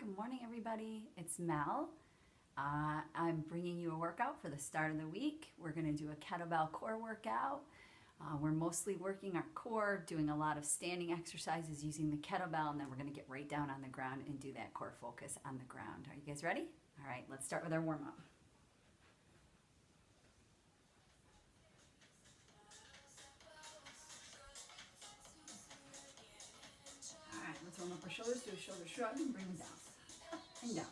Good morning, everybody. It's Mel. I'm bringing you a workout for the start of the week. We're going to do a kettlebell core workout. We're mostly working our core, doing a lot of standing exercises using the kettlebell, and then we're going to get right down on the ground and do that core focus on the ground. Are you guys ready? All right, let's start with our warm-up. All right, let's warm up our shoulders. Do a shoulder shrug and bring them down. Up and down.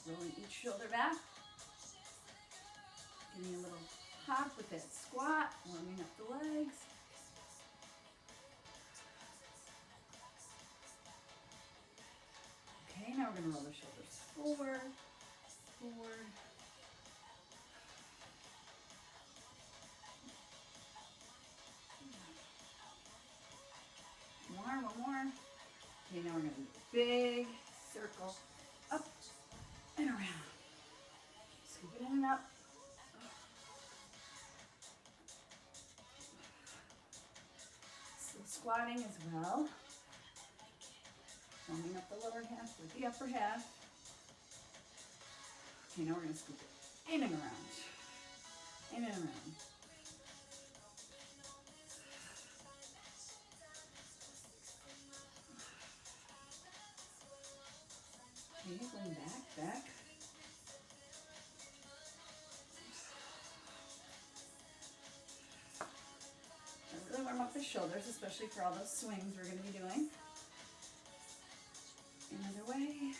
Rolling each shoulder back. Getting a little hop with that squat, warming up the legs. Okay, now we're going to roll the shoulders forward, forward. One more. Okay, now we're going to do a big circle up and around. Scoop it in and up. Still squatting as well. Warming up the lower half with the upper half. Okay, now we're going to scoop it in and around. In and around. Okay, going back. I really warm up the shoulders, especially for all those swings we're going to be doing. Another way.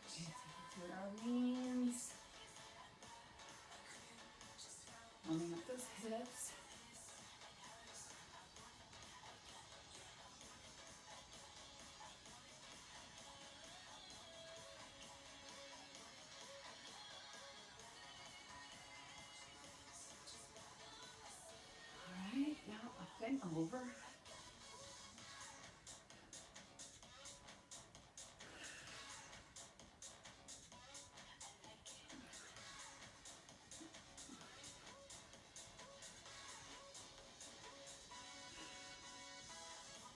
Okay, to our knees. Warming up those hips. All right, now up and over.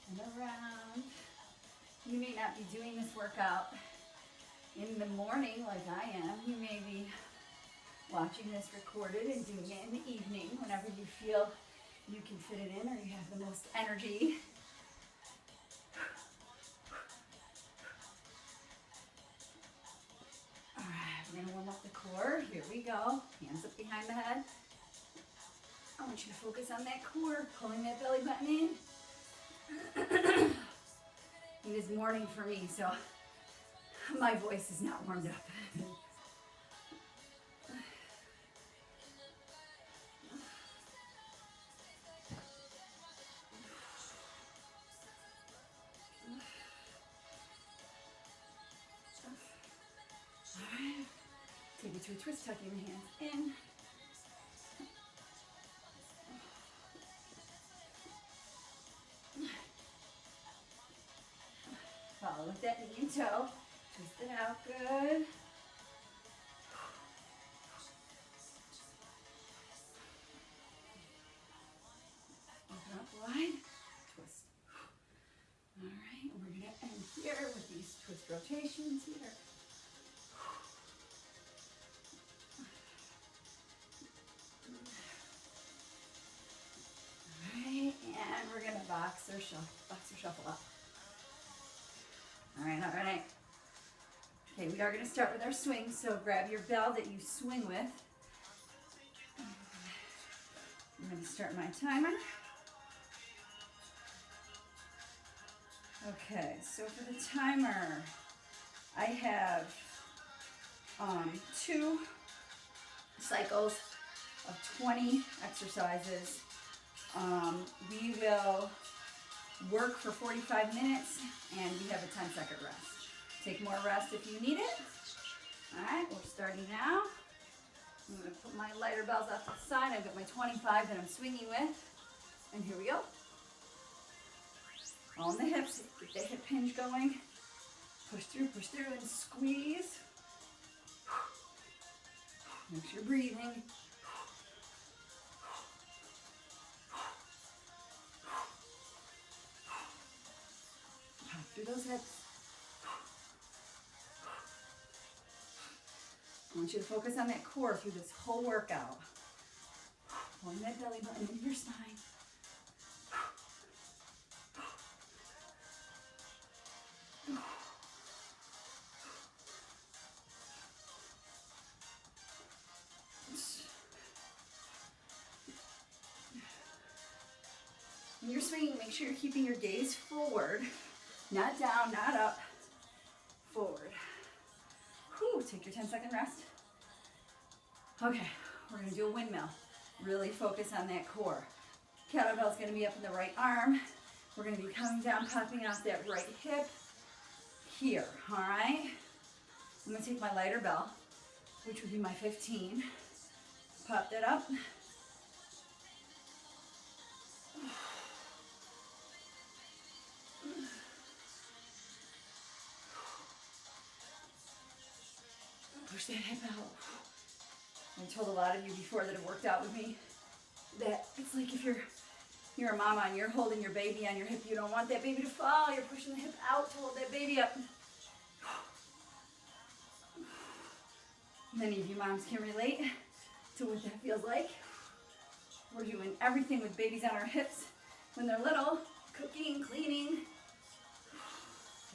And around. You may not be doing this workout in the morning like I am. You may be watching this recorded and doing it in the evening whenever you feel you can fit it in or you have the most energy. All right, we're going to warm up the core. Here we go. Hands up behind the head. I want you to focus on that core, pulling that belly button in. It is morning for me, so my voice is not warmed up. All right, take it to a twist, tucking the hands in. Follow with that knee and toe. Twist it out, good. Open up wide, twist. All right, we're going to end here with these twist rotations here. All right, and we're going to box or shuffle up. All right. Okay, we are going to start with our swing, so grab your bell that you swing with. I'm going to start my timer. Okay, so for the timer, I have 2 cycles of 20 exercises. We will work for 45 minutes, and we have a 10-second rest. Take more rest if you need it. All right, we're starting now. I'm going to put my lighter bells off to the side. I've got my 25 that I'm swinging with. And here we go. On the hips, get the hip hinge going. Push through, and squeeze. Make sure you're breathing. Pop through those hips. I want you to focus on that core through this whole workout. Pulling that belly button into your spine. When you're swinging, make sure you're keeping your gaze forward, not down, not up, forward. Whew, take your 10-second rest. Okay, we're gonna do a windmill. Really focus on that core. Kettlebell's gonna be up in the right arm. We're gonna be coming down, popping off that right hip here, all right? I'm gonna take my lighter bell, which would be my 15. Pop that up. Push that hip out. I told a lot of you before that have worked out with me that it's like if you're a mama and you're holding your baby on your hip, you don't want that baby to fall. You're pushing the hip out to hold that baby up. Many of you moms can relate to what that feels like. We're doing everything with babies on our hips when they're little, cooking, cleaning,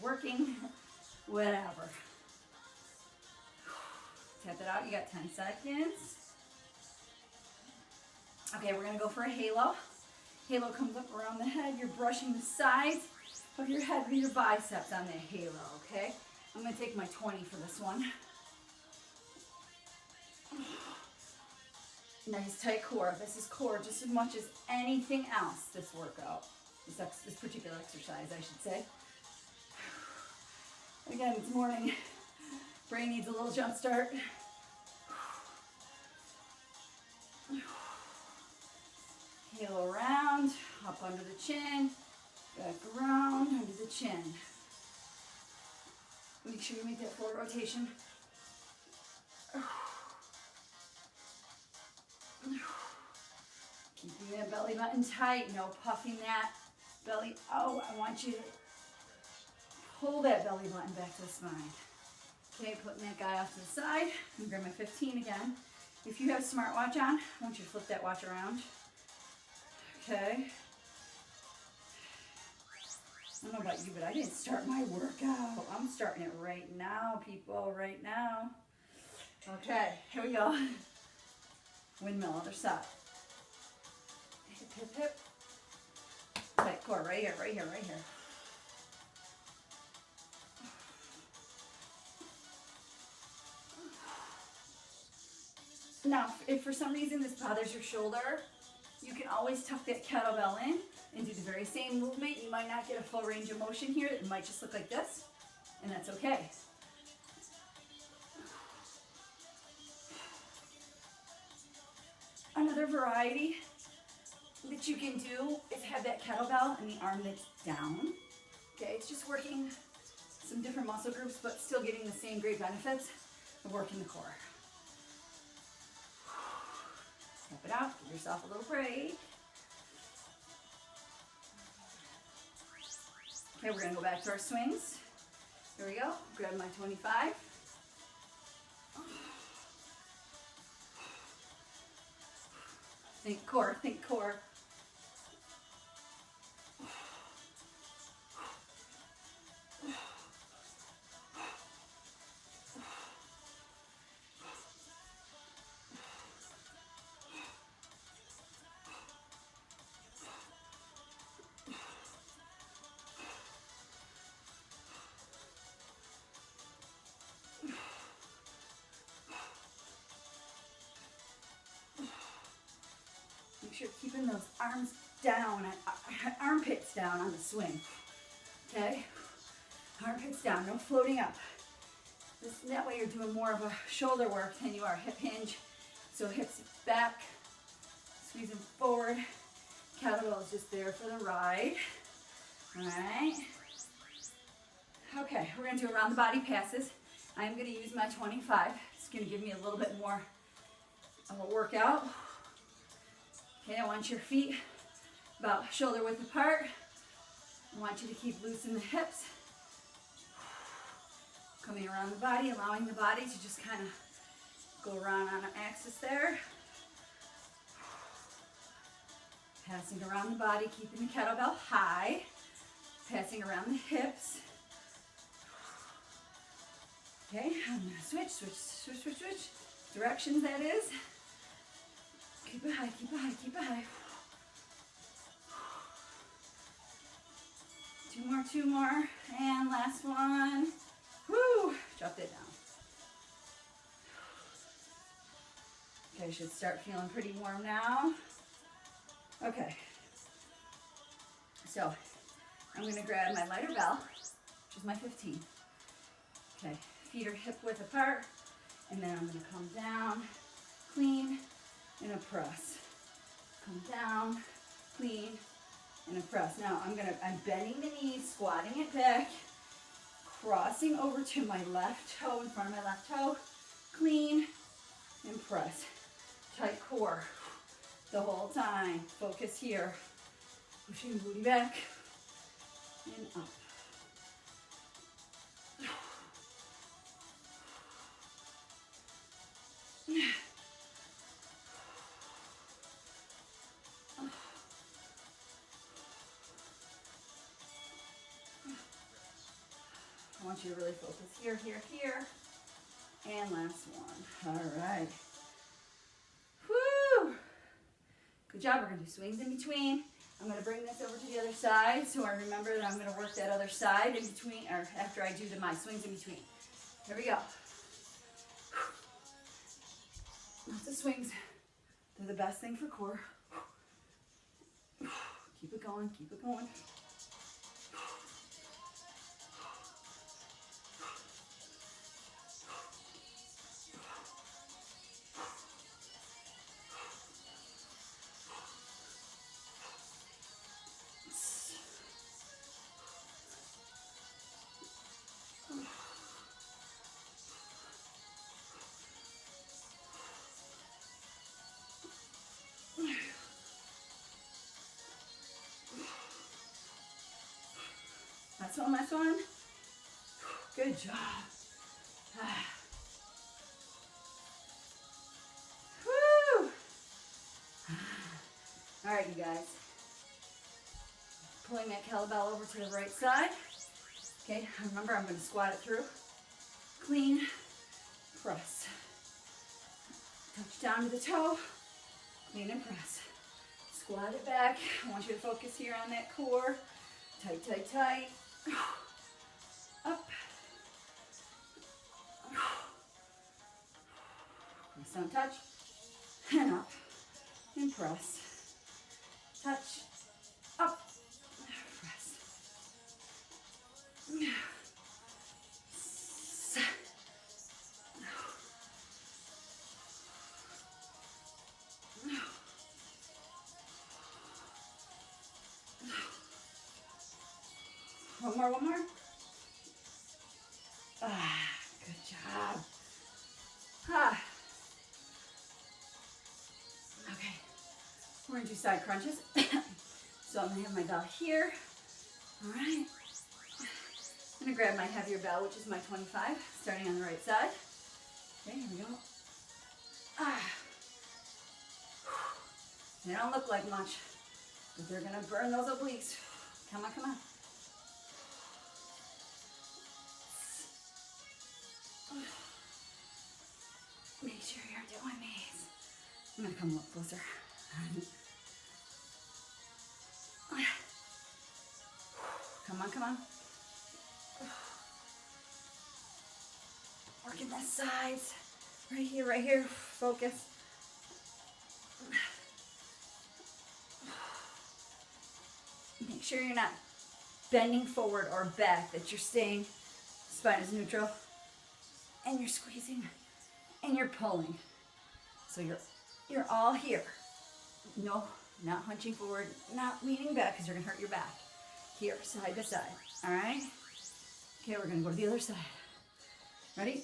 working, whatever. Tap it out, you got 10 seconds. Okay, we're gonna go for a halo. Halo comes up around the head. You're brushing the sides of your head with your biceps on the halo, okay? I'm gonna take my 20 for this one. Nice tight core. This is core just as much as anything else, this workout. This particular exercise, I should say. Again, it's morning. Brain needs a little jump start. Halo around, up under the chin, back around, under the chin. Make sure you make that forward rotation. Keeping that belly button tight, no puffing that belly out. I want you to pull that belly button back to the spine. Okay, putting that guy off to the side. I'm gonna grab my 15 again. If you have a smartwatch on, I want you to flip that watch around. Okay. I don't know about you, but I didn't start my workout. I'm starting it right now, people, right now. Okay, here we go. Windmill, other side. Hip, hip, hip. Tight core, right here, right here, right here. Now, if for some reason this bothers your shoulder, you can always tuck that kettlebell in and do the very same movement. You might not get a full range of motion here. It might just look like this, and that's okay. Another variety that you can do is have that kettlebell and the arm that's down. Okay, it's just working some different muscle groups, but still getting the same great benefits of working the core. Tap it out, give yourself a little break. Okay, we're gonna go back to our swings. Here we go, grab my 25. Think core, think core. Make sure you're keeping those arms down, armpits down on the swing. Okay? Armpits down, no floating up. That way you're doing more of a shoulder work than you are hip hinge So hips back, squeezing forward. Kettlebell is just there for the ride. All right. Okay, we're gonna do around the body passes. I'm gonna use my 25. It's gonna give me a little bit more of a workout. Okay, I want your feet about shoulder width apart. I want you to keep loose in the hips. Coming around the body, allowing the body to just kind of go around on an axis there. Passing around the body, keeping the kettlebell high. Passing around the hips. Okay, I'm going to switch. Directions, that is. Keep it high, keep it high, keep it high. Two more. And last one. Woo! Drop it down. Okay, should start feeling pretty warm now. Okay. So, I'm going to grab my lighter bell, which is my 15. Okay, feet are hip width apart, and then I'm going to come down, clean, and a press. Come down, clean, and a press. Now I'm bending the knees, squatting it back, crossing over to my left toe, in front of my left toe, clean, and press. Tight core the whole time. Focus here. Pushing the booty back and up. I want you to really focus here, here, here. And last one. All right. Woo! Good job. We're going to do swings in between. I'm going to bring this over to the other side, so I remember that I'm going to work that other side in between, or after I do my swings in between. Here we go. Lots of swings. They're the best thing for core. Keep it going, keep it going. Last one. Good job. Woo! All right, you guys. Pulling that kettlebell over to the right side. Okay, remember I'm going to squat it through. Clean, press. Touch down to the toe. Clean and press. Squat it back. I want you to focus here on that core. Tight, tight, tight. Up. Press, don't touch. And up. And press. Touch. Up. Press. One more. Good job. Okay, we're gonna do side crunches. So I'm gonna have my bell here. All right. I'm gonna grab my heavier bell, which is my 25, starting on the right side. Okay, here we go. They don't look like much, but they're gonna burn those obliques. Come on, come on. Make sure you're doing these. I'm gonna come a little closer. Come on, come on. Working the sides. Right here, right here. Focus. Make sure you're not bending forward or back, that you're staying, spine is neutral, and you're squeezing, and you're pulling. So you're You're all here. No, not hunching forward, not leaning back because you're going to hurt your back. Here, side to side. All right? Okay, we're going to go to the other side. Ready?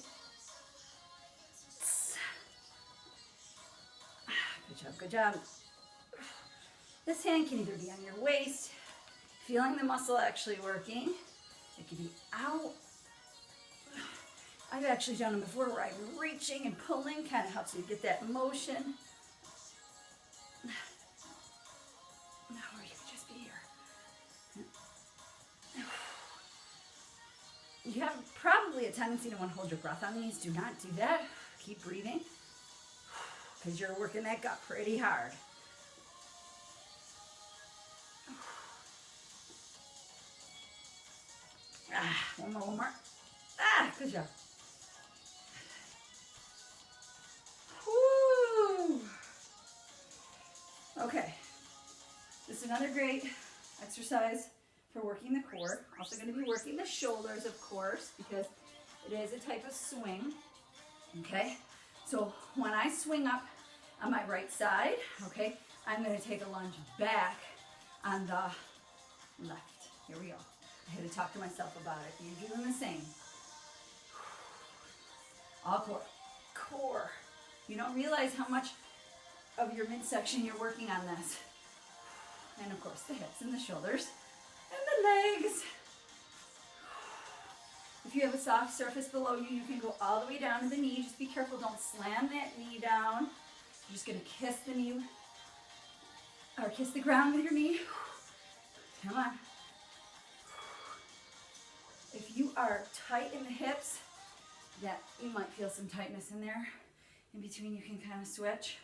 Good job, good job. This hand can either be on your waist, feeling the muscle actually working. It can be out. I've actually done them before where I'm reaching and pulling, kind of helps you get that motion. Or you could just be here. You have probably a tendency to want to hold your breath on these. Do not do that. Keep breathing because you're working that gut pretty hard. One more. Good job. Woo. Okay. This is another great exercise for working the core. Also going to be working the shoulders, of course, because it is a type of swing. Okay? So when I swing up on my right side, okay, I'm going to take a lunge back on the left. Here we go. I had to talk to myself about it. You're doing the same. All core. Core. You don't realize how much of your midsection you're working on this. And of course the hips and the shoulders and the legs. If you have a soft surface below you, you can go all the way down to the knee. Just be careful, don't slam that knee down. You're just going to kiss the knee or kiss the ground with your knee. Come on. If you are tight in the hips, that you might feel some tightness in there. In between, you can kind of switch.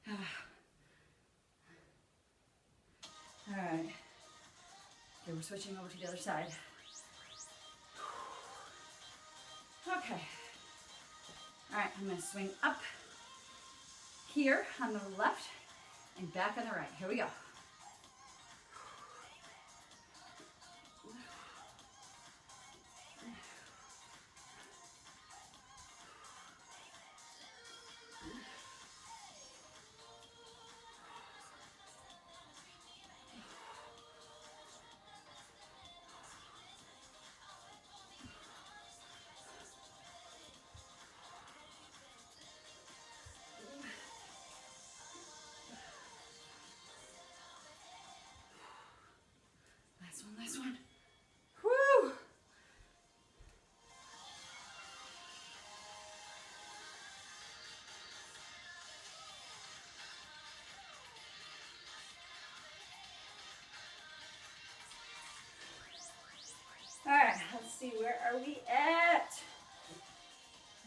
All right. Okay, we're switching over to the other side. Okay. All right, I'm going to swing up here on the left and back on the right. Here we go. Last one. Woo! All right, let's see, where are we at?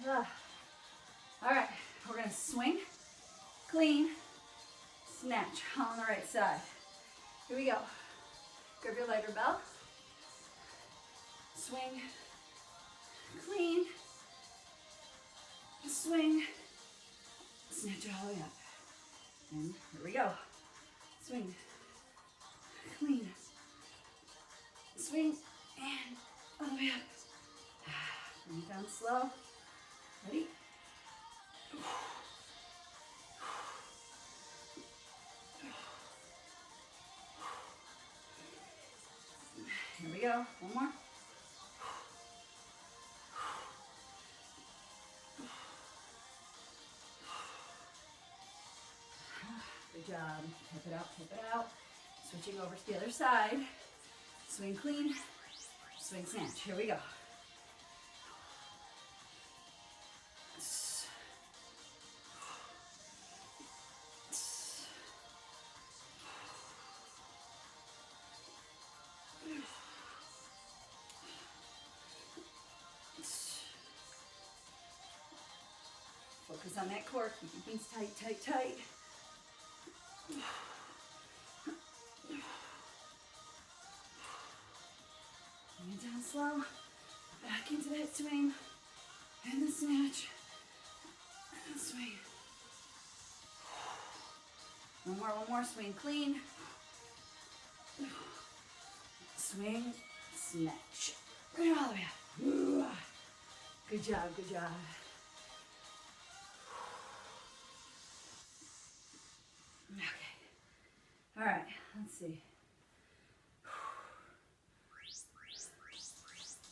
All right, we're gonna swing, clean, snatch on the right side. Here we go. Grab your lighter bell. Swing, clean, swing, snatch it all the way up. And here we go. Swing, clean, swing, and all the way up. Bring it down slow. Ready? Here we go. One more. Good job. Tip it out, tip it out. Switching over to the other side. Swing clean, swing snatch. Here we go. Focus on that core. Keep your things tight, tight, tight. Bring it down slow. Back into that swing. And the snatch. And swing. One more. Swing clean. Swing, snatch. Bring it all the way up. Good job, good job. Okay. All right, let's see.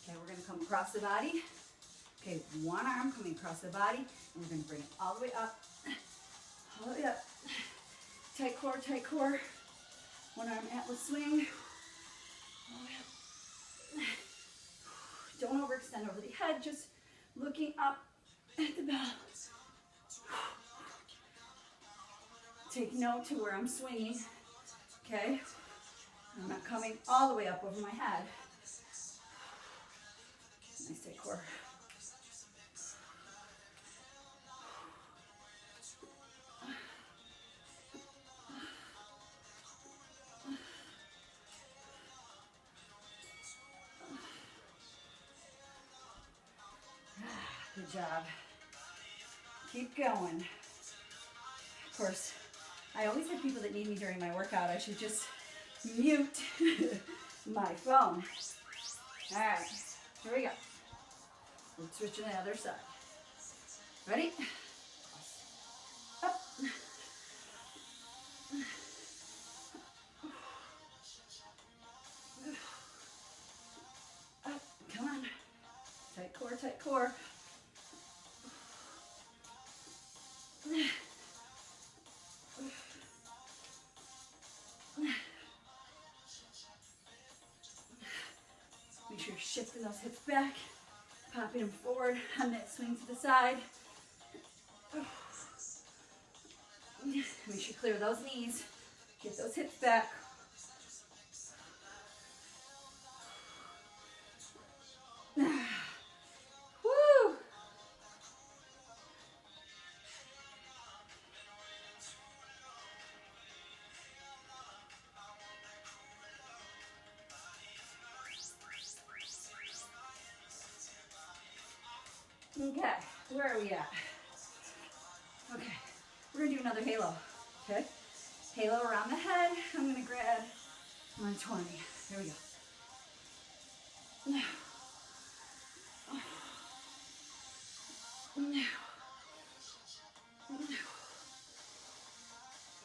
Okay, we're gonna come across the body. Okay, one arm coming across the body, and we're gonna bring it all the way up. All the way up. Tight core, tight core. One arm atlas swing. All the way up. Don't overextend over the head, just looking up at the bell. Take note to where I'm swinging, okay? I'm not coming all the way up over my head. Nice tight core. Good job. Keep going. Of course, I always have people that need me during my workout. I should just mute my phone. All right, here we go. Let's switch to the other side. Ready? Up. Up. Come on. Tight core, tight core. Make sure you're shifting those hips back, popping them forward on that swing to the side. Make sure you clear those knees, get those hips back. Woo! Okay, where are we at? Okay, we're gonna do another halo, okay? Halo around the head. I'm gonna grab 120. Here we go.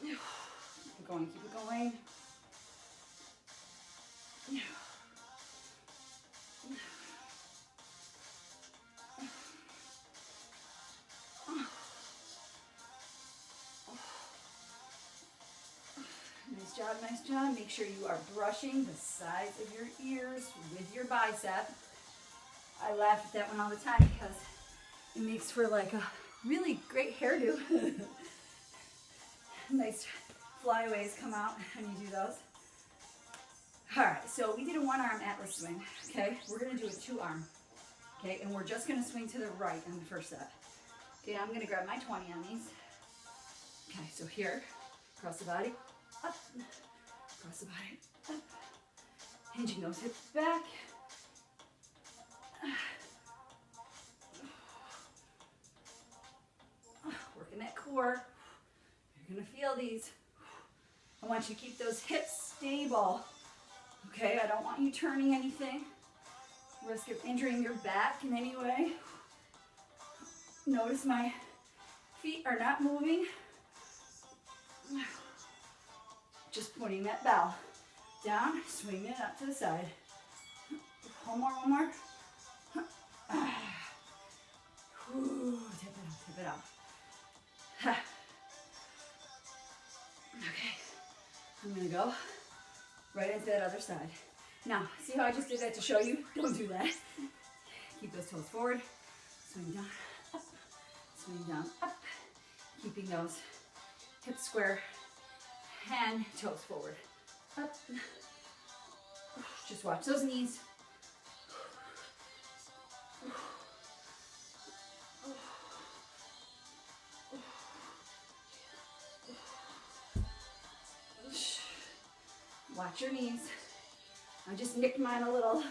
Keep it going, keep it going. Nice job, nice job. Make sure you are brushing the sides of your ears with your bicep. I laugh at that one all the time because it makes for like a really great hairdo. Nice flyaways come out when you do those. All right, so we did a one arm atlas swing, okay? We're gonna do a two arm, okay? And we're just gonna swing to the right on the first set. Okay, I'm gonna grab my 20 on these. Okay, so here, across the body, up, across the body, up. Hinging those hips back. Working that core. You're gonna feel these. I want you to keep those hips stable. Okay, I don't want you turning anything. Risk of injuring your back in any way. Notice my feet are not moving. Just putting that bell down, swinging it up to the side. One more, one more. Tip it out. Okay, I'm gonna go right into that other side. Now, see how I just did that to show you? Don't do that. Keep those toes forward. Swing down, up. Swing down, up. Keeping those hips square and toes forward. Up. Just watch those knees. Watch your knees. I just nicked mine a little.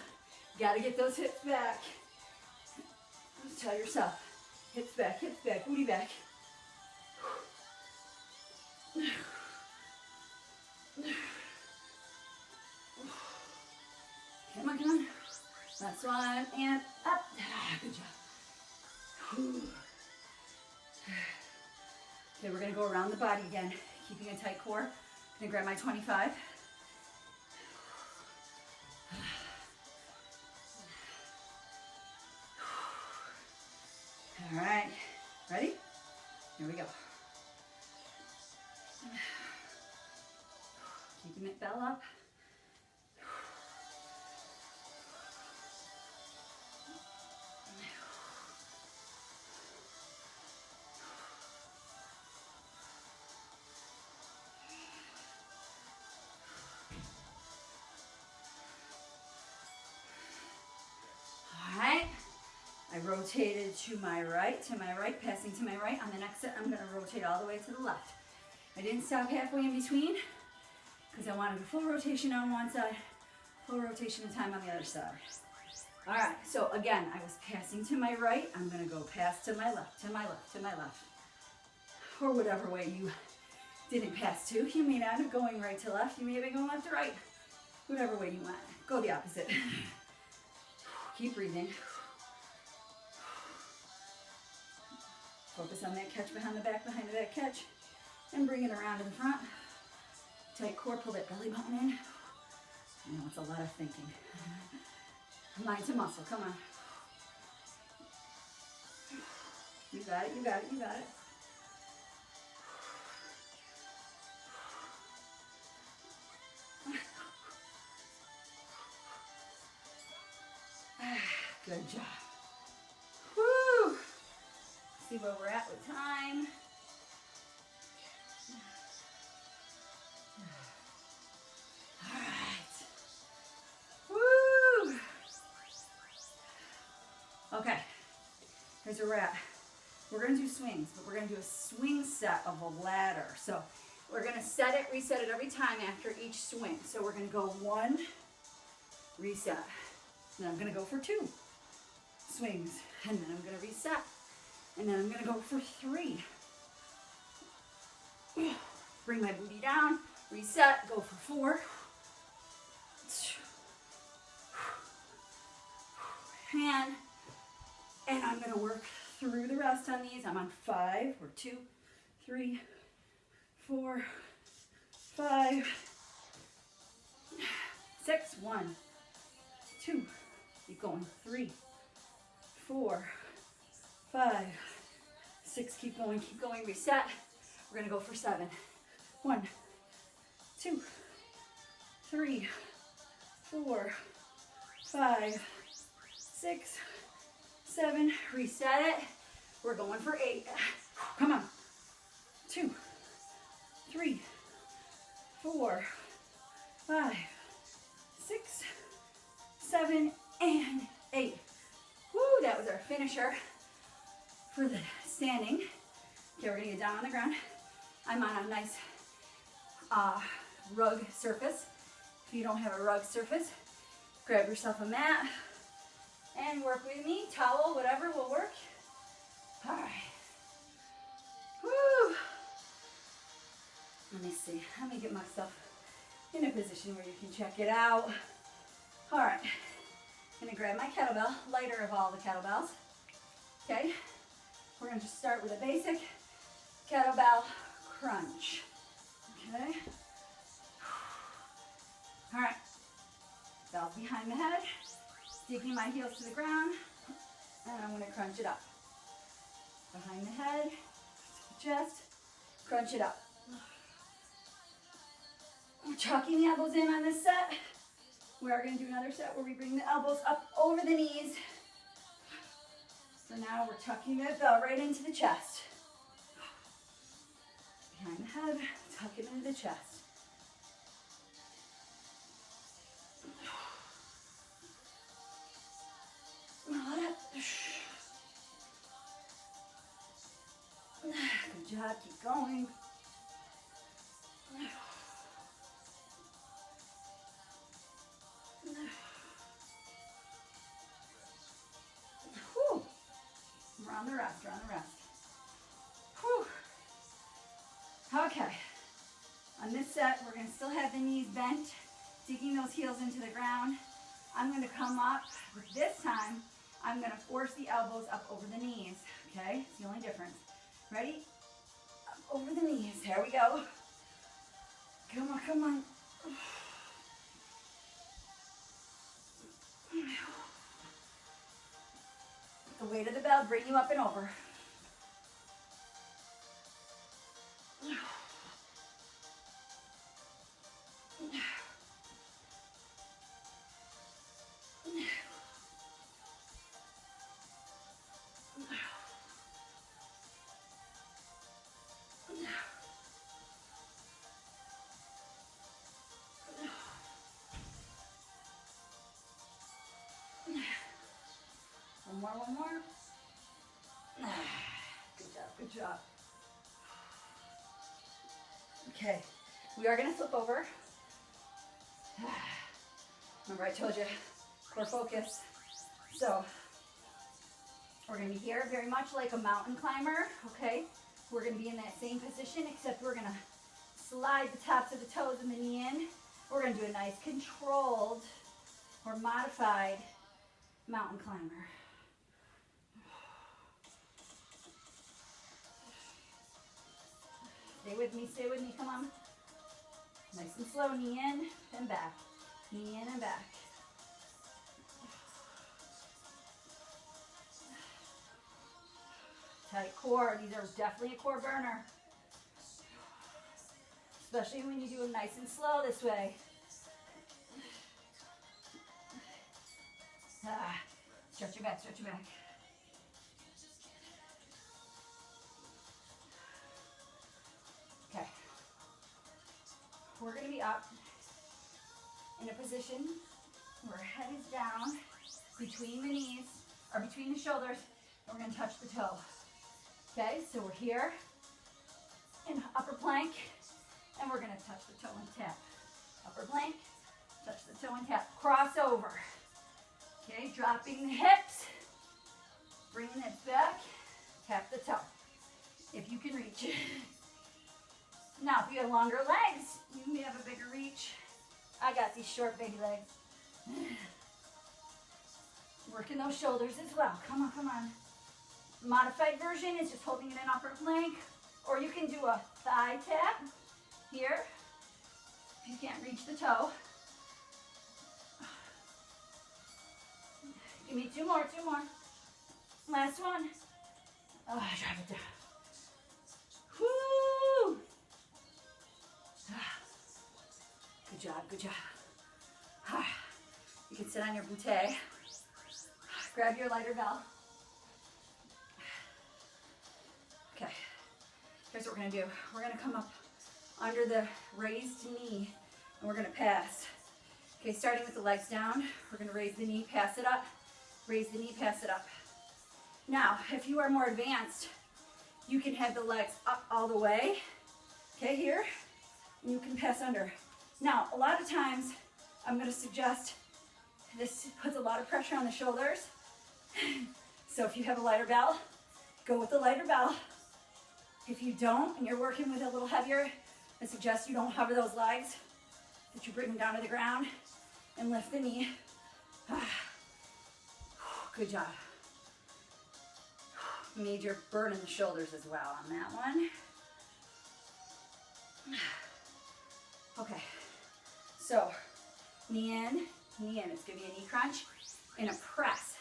Gotta get those hips back. Just tell yourself, hips back, booty back. Come on, come on. Last one, and up. Good job. Okay, we're gonna go around the body again. keeping a tight core. I'm gonna grab my 25. All right, ready? Here we go. Keeping it bell up. I rotated to my right, passing to my right. On the next set, I'm going to rotate all the way to the left. I didn't stop halfway in between because I wanted a full rotation on one side, full rotation of time on the other side. All right, so again, I was passing to my right. I'm going to go pass to my left, to my left, to my left. Or whatever way you didn't pass to. You may not be going right to left. You may be going left to right. Whatever way you want. Go the opposite. Keep breathing. Focus on that catch behind the back catch, and bring it around to the front. Tight core, pull that belly button in. I know it's a lot of thinking. Mind to muscle, come on. You got it, you got it, you got it. Good job. Woo! See where we're at with time. All right. Woo! Okay, here's where we're at. We're gonna do swings, but we're gonna do a swing set of a ladder. So we're gonna set it, reset it every time after each swing. So we're gonna go 1, reset. Then I'm gonna go for 2 swings, and then I'm gonna reset. And then I'm gonna go for 3. Bring my booty down, reset, go for 4. And I'm gonna work through the rest on these. I'm on 5, or 2, 3, 4, 5, 6, 1, 2, keep going, 3, 4, 5, 6, keep going, reset. We're gonna go for 7. 1, 2, 3, 4, 5, 6, 7, reset it. We're going for 8. Come on. 2, 3, 4, 5, 6, 7, and 8. Woo, that was our finisher for the standing. Okay, we're gonna get down on the ground. I'm on a nice rug surface. If you don't have a rug surface, grab yourself a mat and work with me. Towel, whatever will work. All right. Woo. Let me see. Let me get myself in a position where you can check it out. All right. I'm gonna grab my kettlebell, lighter of all the kettlebells. Okay. We're gonna just start with a basic kettlebell crunch. Okay. All right. Bells behind the head. Digging my heels to the ground, and I'm gonna crunch it up. Behind the head, to the chest, crunch it up. We're tucking the elbows in on this set. We are gonna do another set where we bring the elbows up over the knees. So now we're tucking the bell right into the chest. Behind the head, tuck it into the chest. Good job, keep going. Whew. Round the rest, round the rest. Whew. Okay, on this set, we're gonna still have the knees bent, digging those heels into the ground. I'm gonna come up, but this time, I'm gonna force the elbows up over the knees, okay? It's the only difference. Ready? Up over the knees, there we go. Come on. The weight of the bell bring you up and over. One more. Good job. Okay, we are gonna flip over. Remember I told you, core focus. So, we're gonna be here very much like a mountain climber, okay? We're gonna be in that same position, except we're gonna slide the tops of the toes and the knee in. We're gonna do a nice controlled or modified mountain climber. Stay with me, come on. Nice and slow, knee in and back. Knee in and back. Tight core, these are definitely a core burner. Especially when you do them nice and slow this way. Stretch your back, stretch your back. Okay. We're going to be up in a position where head is down between the knees, or between the shoulders, and we're going to touch the toe. Okay, so we're here in upper plank, and we're going to touch the toe and tap. Upper plank, touch the toe and tap. Cross over. Okay, dropping the hips, bringing it back, tap the toe, if you can reach. Now, if you have longer legs, you may have a bigger reach. I got these short baby legs. Working those shoulders as well. Come on, come on. Modified version is just holding it in upper plank, or you can do a thigh tap here if you can't reach the toe. Give me two more. Last one. Oh, drop it down. Woo! Good job. You can sit on your bootay. Grab your lighter bell. Okay, here's what we're gonna do. We're gonna come up under the raised knee and we're gonna pass. Okay, starting with the legs down, we're gonna raise the knee, pass it up. Raise the knee, pass it up. Now, if you are more advanced, you can have the legs up all the way. Okay, here, and you can pass under. Now, a lot of times, I'm gonna suggest this puts a lot of pressure on the shoulders. So if you have a lighter bell, go with the lighter bell. If you don't, and you're working with a little heavier, I suggest you don't hover those legs, that you bring them down to the ground and lift the knee. Good job. Major burn in the shoulders as well on that one. Okay, so knee in. It's gonna be a knee crunch and a press.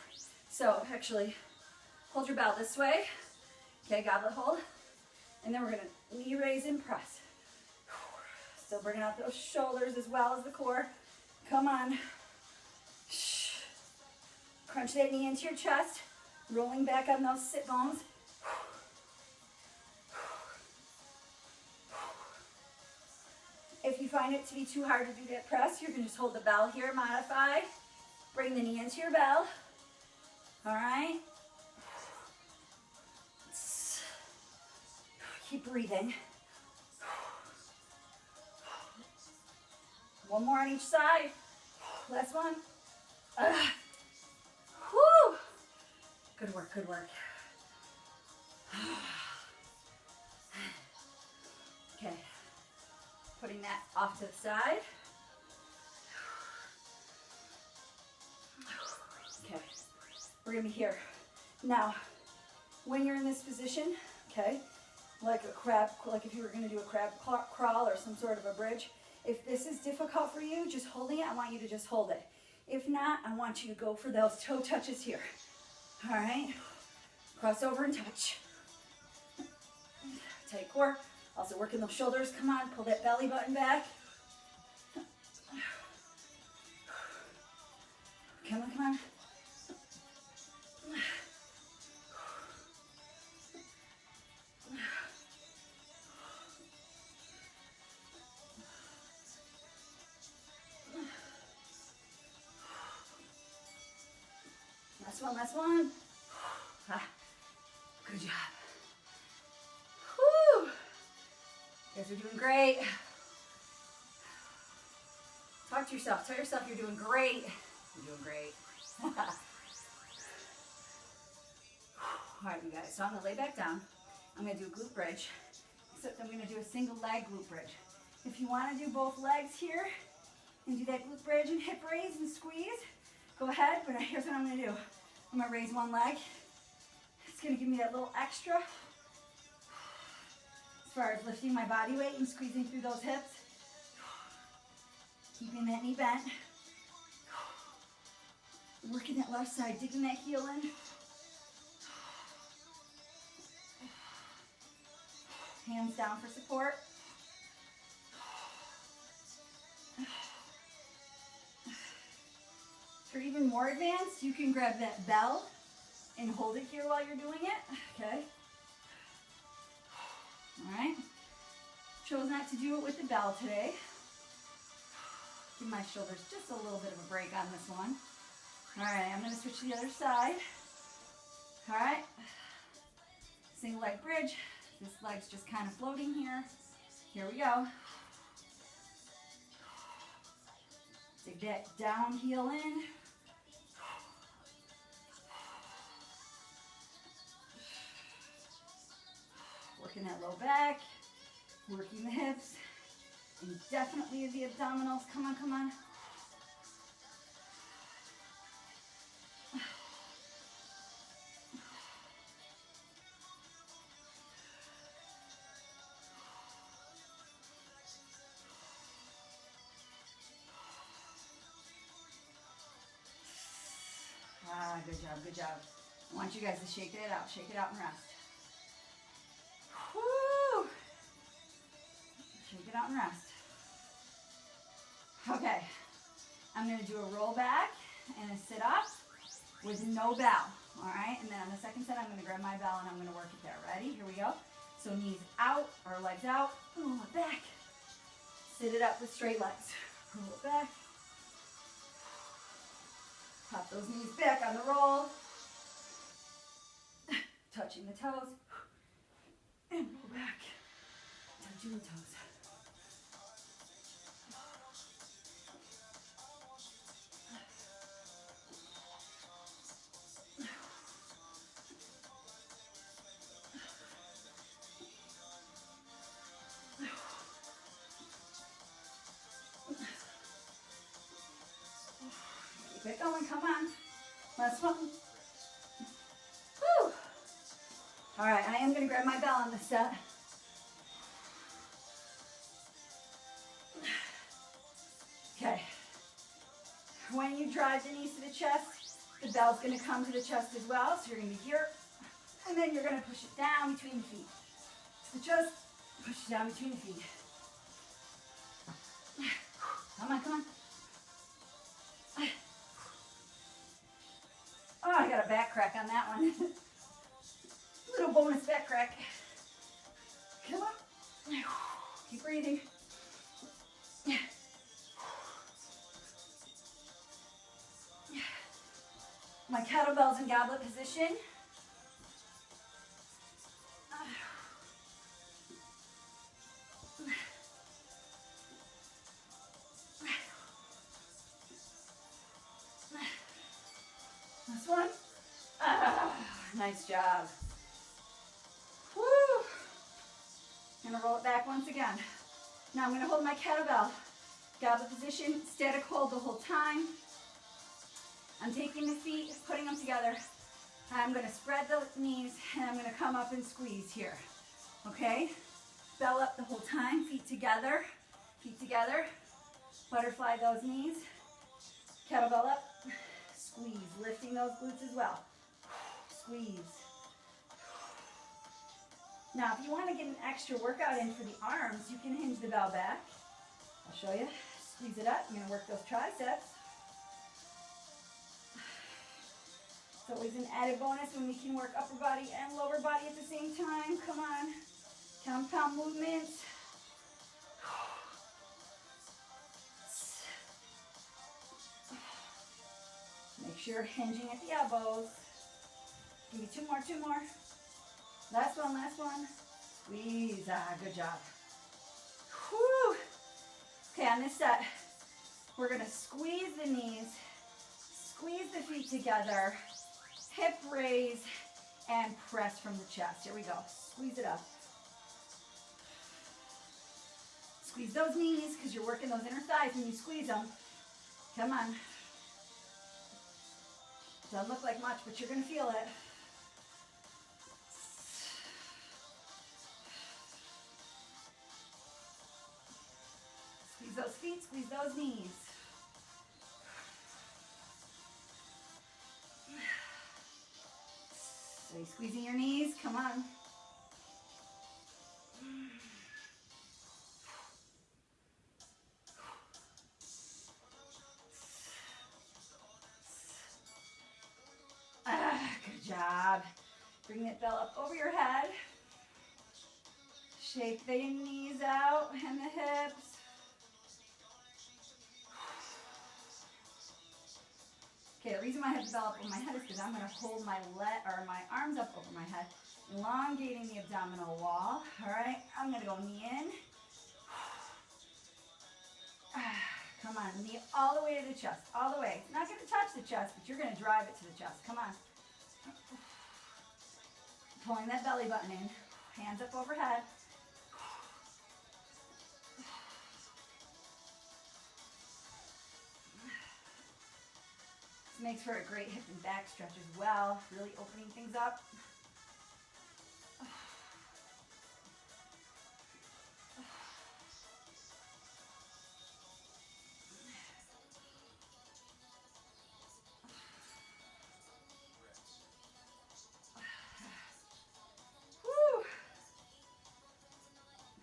So actually, hold your bell this way. Okay, goblet hold. And then we're gonna knee raise and press. Still bringing out those shoulders as well as the core. Come on. Crunch that knee into your chest, rolling back on those sit bones. If you find it to be too hard to do that press, you can just hold the bell here, modify. Bring the knee into your bell. All right. Keep breathing. One more on each side. Last one. Whew. Good work. Okay, putting that off to the side. Okay, we're gonna be here. Now, when you're in this position, okay, like a crab, like if you were gonna do a crab crawl or some sort of a bridge, If this is difficult for you, just holding it, I want you to just hold it. If not, I want you to go for those toe touches here. All right, cross over and touch. Tight core, also working those shoulders. Come on, pull that belly button back. Come on, come on. Last one. Good job. Whew. You guys are doing great. Talk to yourself. Tell yourself you're doing great. You're doing great. All right, you guys. So I'm going to lay back down. I'm going to do a glute bridge, except I'm going to do a single leg glute bridge. If you want to do both legs here and do that glute bridge and hip raise and squeeze, go ahead. But here's what I'm going to do. I'm going to raise one leg. It's going to give me that little extra as far as lifting my body weight and squeezing through those hips. Keeping that knee bent. Working that left side, digging that heel in. Hands down for support. If you're even more advanced, you can grab that bell and hold it here while you're doing it. Okay. All right. Chose not to do it with the bell today. Give my shoulders just a little bit of a break on this one. All right, I'm going to switch to the other side. All right. Single leg bridge. This leg's just kind of floating here. Here we go. Dig that down heel in. Working that low back. Working the hips. And definitely the abdominals. Come on, come on. Good job, good job. I want you guys to shake it out and rest. Woo! Shake it out and rest. Okay, I'm going to do a roll back and a sit up with no bell, all right? And then on the second set, I'm going to grab my bell and I'm going to work it there. Ready? Here we go. So knees out, or legs out, roll it back. Sit it up with straight legs. Roll it back. Pop those knees back on the roll. Touching the toes. And roll back. Touching the toes. Keep it going, come on. Last one. Woo. All right, I am going to grab my bell on this set. Okay. When you drive the knees to the chest, the bell's going to come to the chest as well. So you're going to be here, and then you're going to push it down between the feet. To the chest, push it down between the feet. Come on, come on. Oh, I got a back crack on that one. Little bonus back crack. Come on. Keep breathing. My kettlebell's in goblet position. This one. Nice job. Woo. I'm going to roll it back once again. Now I'm going to hold my kettlebell. Goblet position, static hold the whole time. I'm taking the feet, putting them together. I'm going to spread the knees and I'm going to come up and squeeze here. Okay? Bell up the whole time, feet together. Feet together. Butterfly those knees. Kettlebell up. Squeeze. Lifting those glutes as well. Squeeze. Now, if you want to get an extra workout in for the arms, you can hinge the bell back. I'll show you. Squeeze it up. You're going to work those triceps. It's always an added bonus when we can work upper body and lower body at the same time. Come on. Compound movements. Make sure you're hinging at the elbows. Give me two more. Last one. Squeeze. Good job. Whew. Okay, on this set, we're going to squeeze the knees, squeeze the feet together, hip raise, and press from the chest. Here we go. Squeeze it up. Squeeze those knees because you're working those inner thighs when you squeeze them. Come on. Doesn't look like much, but you're going to feel it. Squeeze those feet, squeeze those knees. So you're squeezing your knees, come on. Good job. Bring that bell up over your head. Shake the knees out and the hips. Okay, the reason why I have the bell up over my head is because I'm going to hold my arms up over my head, elongating the abdominal wall. All right, I'm going to go knee in. Come on, knee all the way to the chest, all the way. Not going to touch the chest, but you're going to drive it to the chest. Come on. Pulling that belly button in. Hands up overhead. This makes for a great hip and back stretch as well, really opening things up.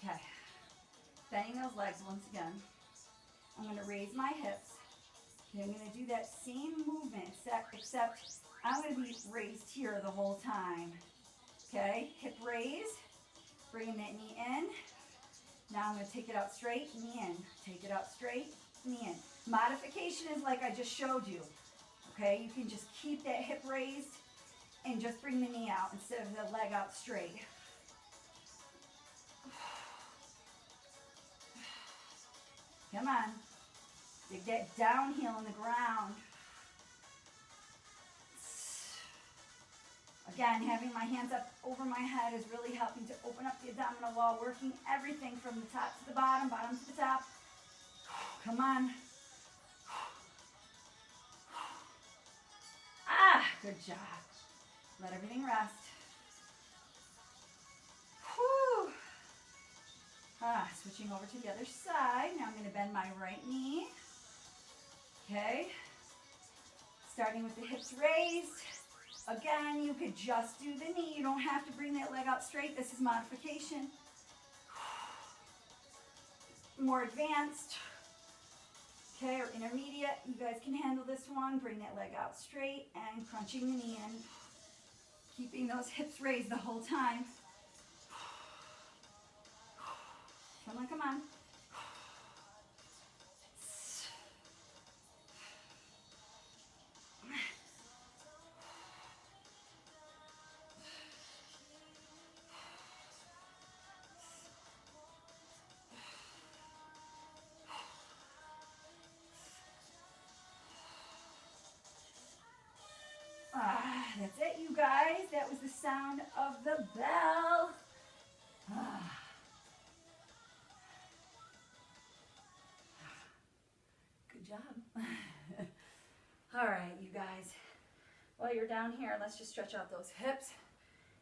Okay, bending those legs once again. I'm going to raise my hips. Okay, I'm going to do that same movement, except I'm going to be raised here the whole time. Okay, hip raise, bringing that knee in. Now I'm going to take it out straight, knee in. Take it out straight, knee in. Modification is like I just showed you. Okay, you can just keep that hip raised and just bring the knee out instead of the leg out straight. Come on. Dig that down heel in the ground. Again, having my hands up over my head is really helping to open up the abdominal wall, working everything from the top to the bottom, bottom to the top. Come on. Good job. Let everything rest. Whew. Switching over to the other side. Now I'm going to bend my right knee. Okay. Starting with the hips raised. Again, you could just do the knee. You don't have to bring that leg out straight. This is modification. More advanced. Okay, or intermediate. You guys can handle this one. Bring that leg out straight and crunching the knee in. Keeping those hips raised the whole time. Come on, come on. That's it, you guys. That was the sound of the bell. Good job. All right, you guys. While you're down here, let's just stretch out those hips.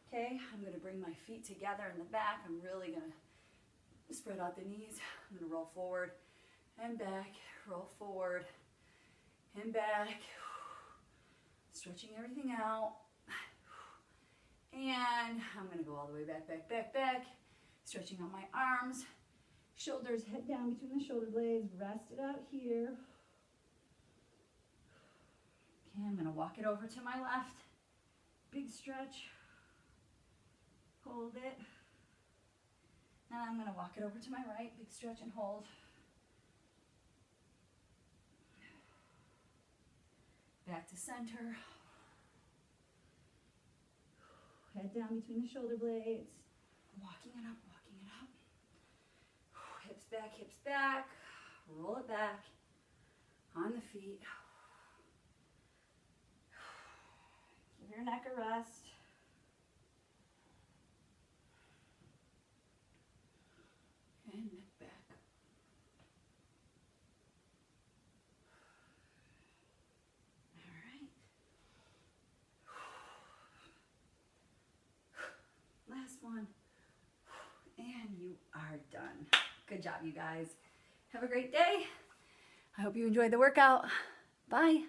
Okay, I'm going to bring my feet together in the back. I'm really going to Spread out the knees. I'm going to roll forward and back, roll forward and back. Stretching everything out. And I'm going to go all the way back, back, back, back. Stretching out my arms. Shoulders, head down between the shoulder blades. Rest it out here. Okay, I'm going to walk it over to my left. Big stretch. Hold it. And I'm going to walk it over to my right. Big stretch and hold. Back to center. Head down between the shoulder blades. Walking it up, walking it up. Hips back, hips back. Roll it back. On the feet. Give your neck a rest. And neck back. All right. Last one. And you are done. Good job, you guys. Have a great day. I hope you enjoyed the workout. Bye.